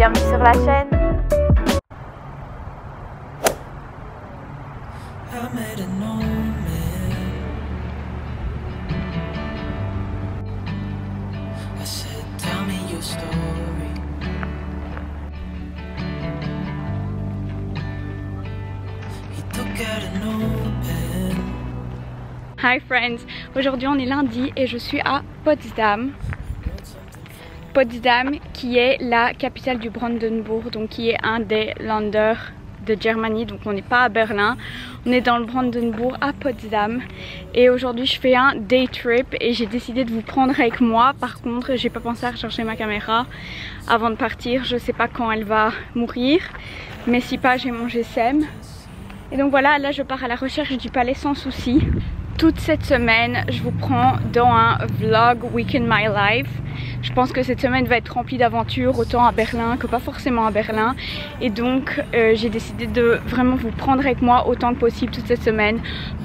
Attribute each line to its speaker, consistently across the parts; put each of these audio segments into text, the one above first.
Speaker 1: bienvenue sur la chaîne. Hi friends, aujourd'hui on est lundi et je suis à Potsdam. Potsdam qui est la capitale du Brandenburg, donc qui est un des Länder de Germanie, donc on n'est pas à Berlin, on est dans le Brandenburg à Potsdam. Et aujourd'hui je fais un day trip et j'ai décidé de vous prendre avec moi. Par contre j'ai pas pensé à recharger ma caméra avant de partir, je sais pas quand elle va mourir, mais si pas j'ai mon GSM. Et donc voilà, là je pars à la recherche du palais sans souci. Toute cette semaine, je vous prends dans un vlog Weekend My Life. Je pense que cette semaine va être remplie d'aventures, autant à Berlin que pas forcément à Berlin. Et donc, j'ai décidé de vraiment vous prendre avec moi autant que possible toute cette semaine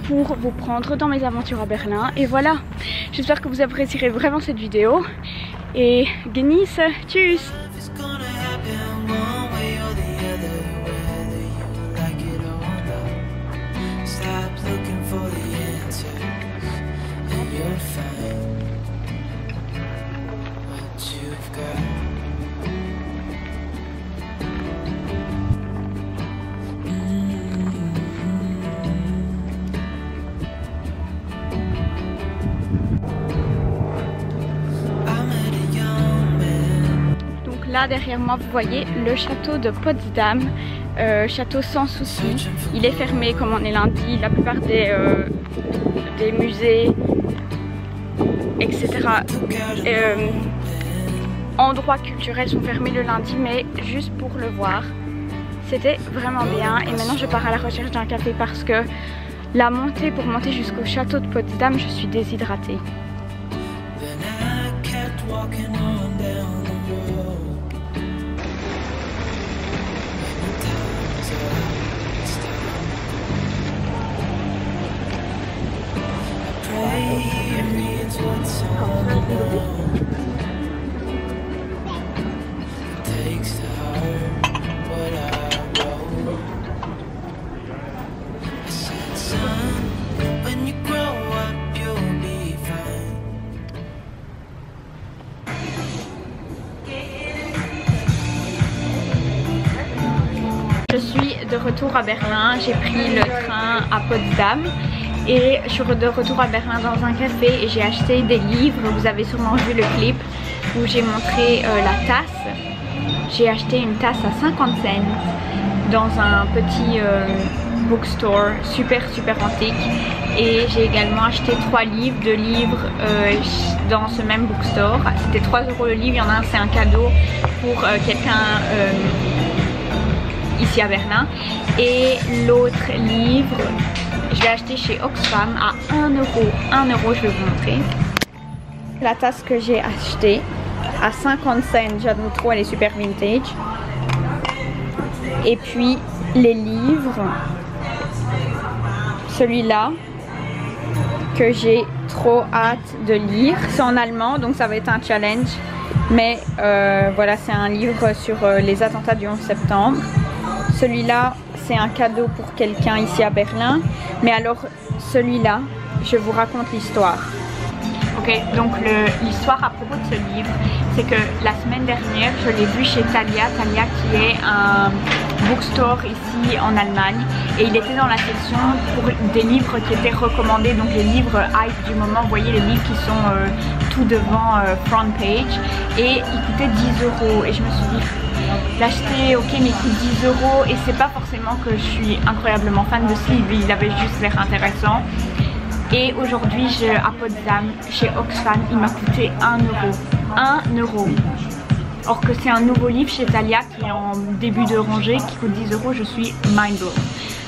Speaker 1: pour vous prendre dans mes aventures à Berlin. Et voilà, j'espère que vous apprécierez vraiment cette vidéo. Et genieße, tschüss! Là derrière moi vous voyez le château de Potsdam, château sans souci. Il est fermé comme on est lundi, la plupart des musées, etc. Endroits culturels sont fermés le lundi, mais juste pour le voir. C'était vraiment bien et maintenant je pars à la recherche d'un café parce que la montée, pour monter jusqu'au château de Potsdam, je suis déshydratée. Je suis de retour à Berlin, j'ai pris le train à Potsdam et je suis de retour à Berlin dans un café et j'ai acheté des livres. Vous avez sûrement vu le clip où j'ai montré la tasse. J'ai acheté une tasse à 50 cents dans un petit bookstore super antique et j'ai également acheté 3 livres, 2 livres dans ce même bookstore. C'était 3 € le livre, il y en a un c'est un cadeau pour quelqu'un ici à Berlin et l'autre livre je l'ai acheté chez Oxfam à 1 €. 1 €, je vais vous montrer. La tasse que j'ai achetée à 50 cents, j'adore trop, elle est super vintage. Et puis les livres, celui-là que j'ai trop hâte de lire, c'est en allemand donc ça va être un challenge, mais voilà, c'est un livre sur les attentats du 11 septembre. Celui-là c'est un cadeau pour quelqu'un ici à Berlin, mais alors celui-là je vous raconte l'histoire. Ok, donc l'histoire à propos de ce livre, c'est que la semaine dernière je l'ai vu chez Thalia qui est un bookstore ici en Allemagne, et il était dans la section pour des livres qui étaient recommandés, donc les livres hype du moment, vous voyez les livres qui sont tout devant front page, et il coûtait 10 € et je me suis dit l'acheter, ok, mais il coûte 10 € et c'est pas forcément que je suis incroyablement fan de ce livre, il avait juste l'air intéressant. Et aujourd'hui à Potsdam, chez Oxfam, il m'a coûté 1 €. 1 €. Or que c'est un nouveau livre chez Thalia qui est en début de rangée, qui coûte 10 €, je suis mind blown.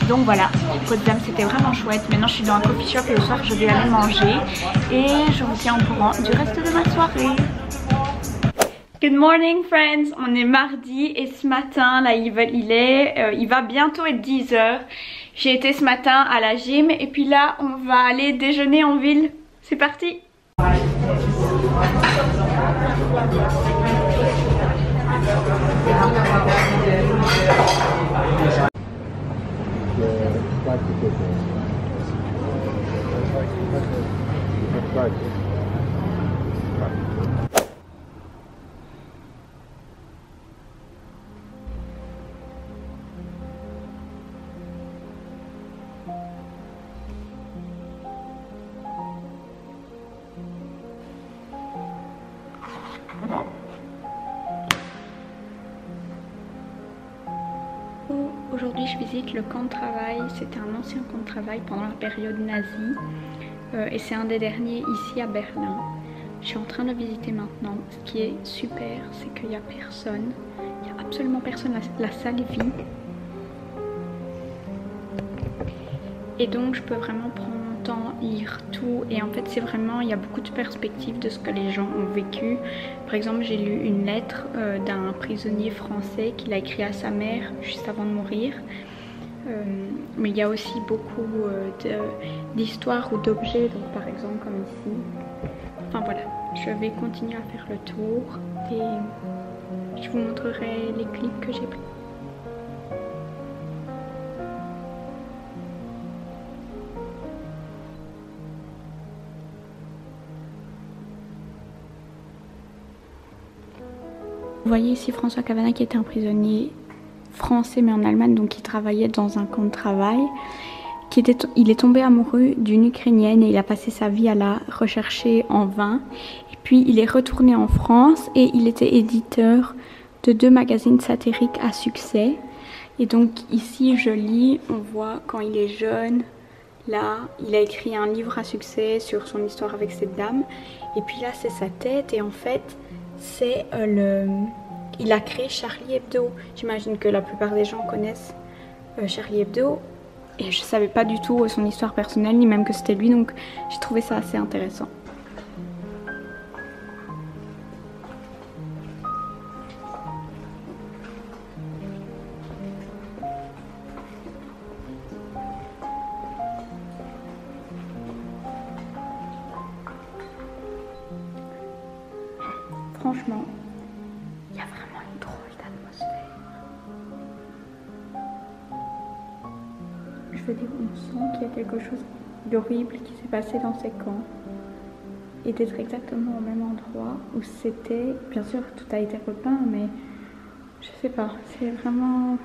Speaker 1: Donc voilà, Potsdam c'était vraiment chouette. Maintenant je suis dans un coffee shop et le soir je vais aller manger. Et je vous tiens au courant du reste de ma soirée. Good morning friends, on est mardi et ce matin là il va bientôt être 10 h. J'ai été ce matin à la gym et puis là on va aller déjeuner en ville. C'est parti. Aujourd'hui je visite le camp de travail, c'était un ancien camp de travail pendant la période nazie et c'est un des derniers ici à Berlin. Je suis en train de le visiter maintenant. Ce qui est super, c'est qu'il n'y a personne, il n'y a absolument personne, la salle est vide. Et donc je peux vraiment prendre mon temps, lire tout et en fait c'est vraiment, il y a beaucoup de perspectives de ce que les gens ont vécu. Par exemple j'ai lu une lettre d'un prisonnier français qu'il a écrit à sa mère juste avant de mourir. Mais il y a aussi beaucoup d'histoires ou d'objets, donc par exemple comme ici. Enfin voilà, je vais continuer à faire le tour et je vous montrerai les clips que j'ai pris. Vous voyez ici François Cavana qui était un prisonnier français mais en Allemagne, donc qui travaillait dans un camp de travail. Il est tombé amoureux d'une Ukrainienne et il a passé sa vie à la rechercher en vain. Et puis il est retourné en France et il était éditeur de 2 magazines satiriques à succès. Et donc ici je lis, on voit quand il est jeune, là il a écrit un livre à succès sur son histoire avec cette dame. Et puis là c'est sa tête et en fait c'est il a créé Charlie Hebdo. J'imagine que la plupart des gens connaissent Charlie Hebdo. Et je savais pas du tout son histoire personnelle, ni même que c'était lui, donc j'ai trouvé ça assez intéressant. Franchement, il y a vraiment une drôle d'atmosphère. Je veux dire, on sent qu'il y a quelque chose d'horrible qui s'est passé dans ces camps. Et d'être exactement au même endroit où c'était, bien sûr tout a été repeint, mais je sais pas, c'est vraiment...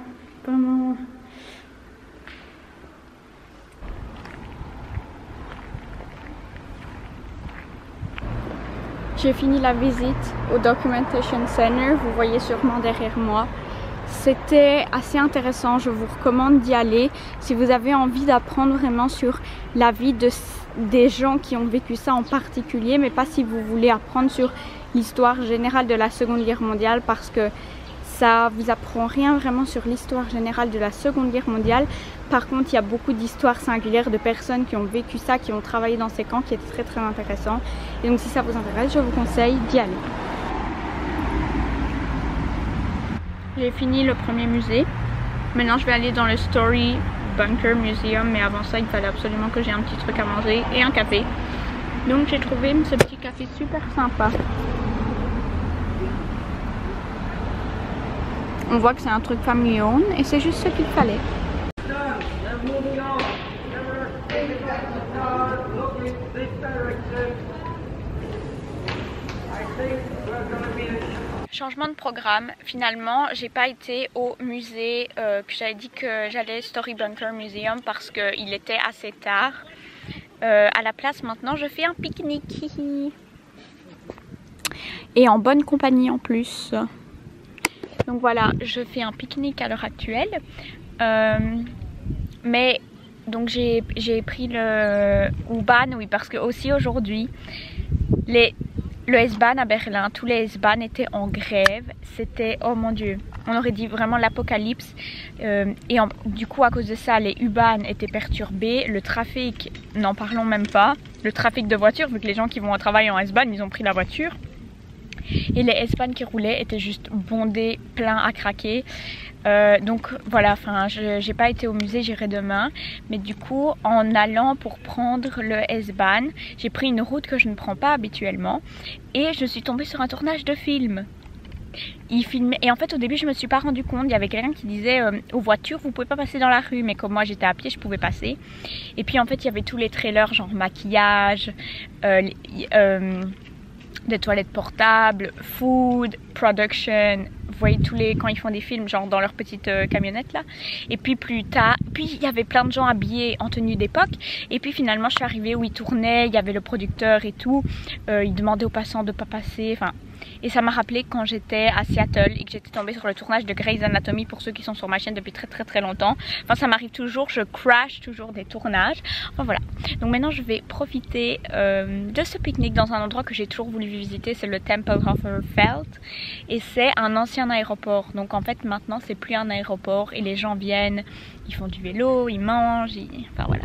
Speaker 1: J'ai fini la visite au Documentation Center, vous voyez sûrement derrière moi. C'était assez intéressant, je vous recommande d'y aller si vous avez envie d'apprendre vraiment sur la vie des gens qui ont vécu ça en particulier, mais pas si vous voulez apprendre sur l'histoire générale de la Seconde Guerre mondiale, parce que ça vous apprend rien vraiment sur l'histoire générale de la Seconde Guerre mondiale. Par contre, il y a beaucoup d'histoires singulières de personnes qui ont vécu ça, qui ont travaillé dans ces camps, qui étaient très très intéressants. Et donc si ça vous intéresse, je vous conseille d'y aller. J'ai fini le premier musée. Maintenant, je vais aller dans le Story Bunker Museum, mais avant ça, il fallait absolument que j'ai un petit truc à manger et un café. Donc j'ai trouvé ce petit café super sympa. On voit que c'est un truc family owned et c'est juste ce qu'il fallait. Changement de programme, finalement j'ai pas été au musée que j'avais dit que j'allais, Story Bunker Museum, parce qu'il était assez tard. À la place maintenant je fais un pique-nique et en bonne compagnie en plus. Donc voilà, je fais un pique-nique à l'heure actuelle, mais donc j'ai pris le U-Bahn, oui, parce que aussi aujourd'hui le S-Bahn à Berlin, tous les S-Bahn étaient en grève. C'était, oh mon dieu, on aurait dit vraiment l'apocalypse. Du coup, à cause de ça, les U-Bahn étaient perturbés. Le trafic, n'en parlons même pas. Le trafic de voitures, vu que les gens qui vont au travail en S-Bahn, ils ont pris la voiture. Et les S-Bahn qui roulaient étaient juste bondés, pleins à craquer. Donc voilà, enfin, j'ai pas été au musée, j'irai demain. Mais du coup, en allant pour prendre le S-Bahn, j'ai pris une route que je ne prends pas habituellement. Et je suis tombée sur un tournage de film. il filmait. Et en fait au début je me suis pas rendu compte, il y avait quelqu'un qui disait aux voitures vous pouvez pas passer dans la rue, mais comme moi j'étais à pied je pouvais passer. Et puis en fait il y avait tous les trailers genre maquillage, des toilettes portables, food, production, vous voyez tous les, quand ils font des films genre dans leur petite camionnette là. Et puis plus tard, puis il y avait plein de gens habillés en tenue d'époque. Et puis finalement je suis arrivée où ils tournaient, il y avait le producteur et tout, ils demandaient aux passants de pas passer, enfin. Et ça m'a rappelé quand j'étais à Seattle et que j'étais tombée sur le tournage de Grey's Anatomy, pour ceux qui sont sur ma chaîne depuis très longtemps. Enfin ça m'arrive toujours, je crash toujours des tournages. Enfin voilà. Donc maintenant je vais profiter de ce pique-nique dans un endroit que j'ai toujours voulu visiter, c'est le Tempelhofer Feld. Et c'est un ancien aéroport. Donc en fait maintenant c'est plus un aéroport et les gens viennent, ils font du vélo, ils mangent, enfin voilà.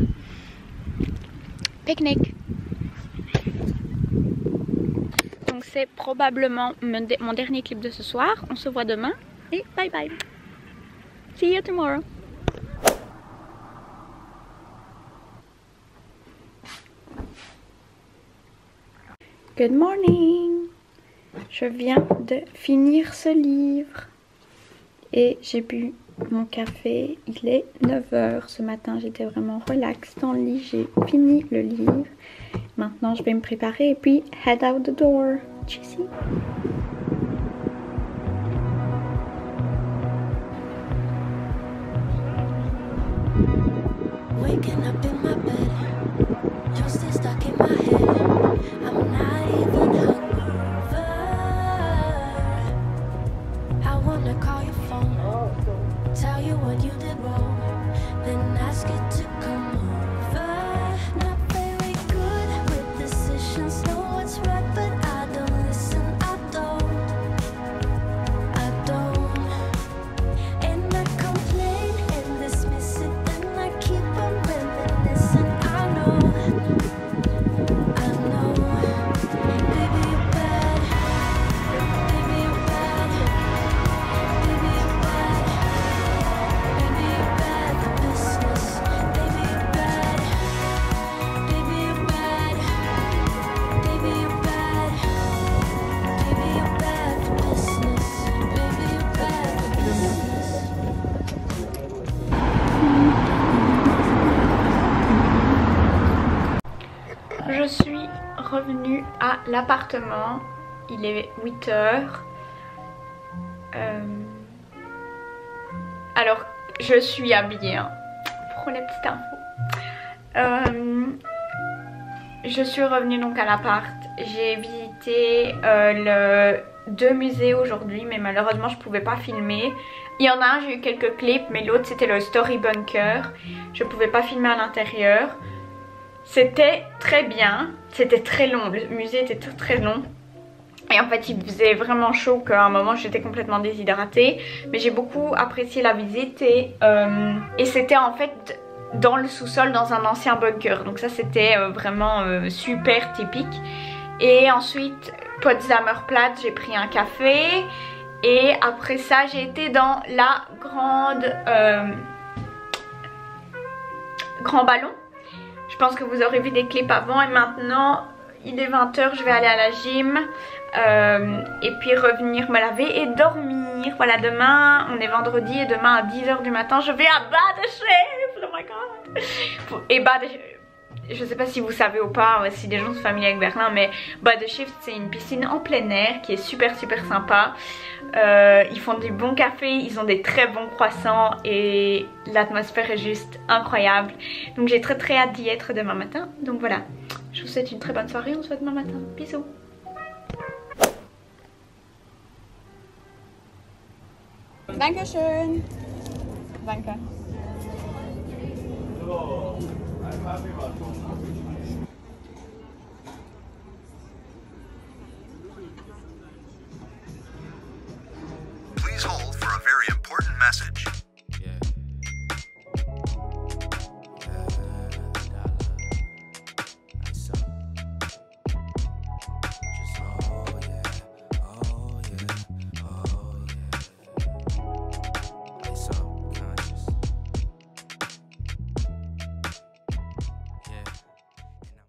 Speaker 1: Pique-nique. Donc c'est probablement mon dernier clip de ce soir. On se voit demain et bye bye. See you tomorrow. Good morning. Je viens de finir ce livre et j'ai bu mon café. Il est 9 h ce matin. J'étais vraiment relax dans le lit. J'ai fini le livre. Maintenant je vais me préparer et puis head out the door. Cheesy. Waking up in my bed, you're still stuck in my head. I'm not even hungover. I wanna call your phone, tell you what you did wrong, then ask you to come over. Not very good with decisions, know what's right, but I don't listen. I don't. And I complain and dismiss it, then I keep on reminiscing. I know. Baby you're bad, baby you're bad, baby you're bad, baby you're bad for business, baby you're bad, baby you're bad, baby you're bad, baby you're bad for business, baby you're bad for business. Je suis revenue à l'appartement, il est 8 h. Alors je suis habillée hein, pour les petites infos. Je suis revenue donc à l'appart, j'ai visité deux musées aujourd'hui, mais malheureusement je pouvais pas filmer. Il y en a un, j'ai eu quelques clips, mais l'autre c'était le Story Bunker. Je pouvais pas filmer à l'intérieur. C'était très bien, c'était très long, le musée était très long. Et en fait il faisait vraiment chaud qu'à un moment j'étais complètement déshydratée. Mais j'ai beaucoup apprécié la visite et c'était en fait dans le sous-sol dans un ancien bunker. Donc ça c'était vraiment super typique. Et ensuite Potsdamer Platz, j'ai pris un café. Et après ça j'ai été dans la grand ballon. Je pense que vous aurez vu des clips avant et maintenant il est 20 h, je vais aller à la gym et puis revenir me laver et dormir. Voilà, demain on est vendredi et demain à 10 h du matin je vais à Badeschiff. Oh my god. Et je sais pas si vous savez ou pas, si les gens sont familiers avec Berlin, mais Badeschiff c'est une piscine en plein air qui est super sympa. Ils font du bon café, ils ont des très bons croissants et l'atmosphère est juste incroyable. Donc j'ai très hâte d'y être demain matin. Donc voilà, je vous souhaite une très bonne soirée, on se voit demain matin. Bisous. Dankeschön. Danke.
Speaker 2: Please hold for a very important message.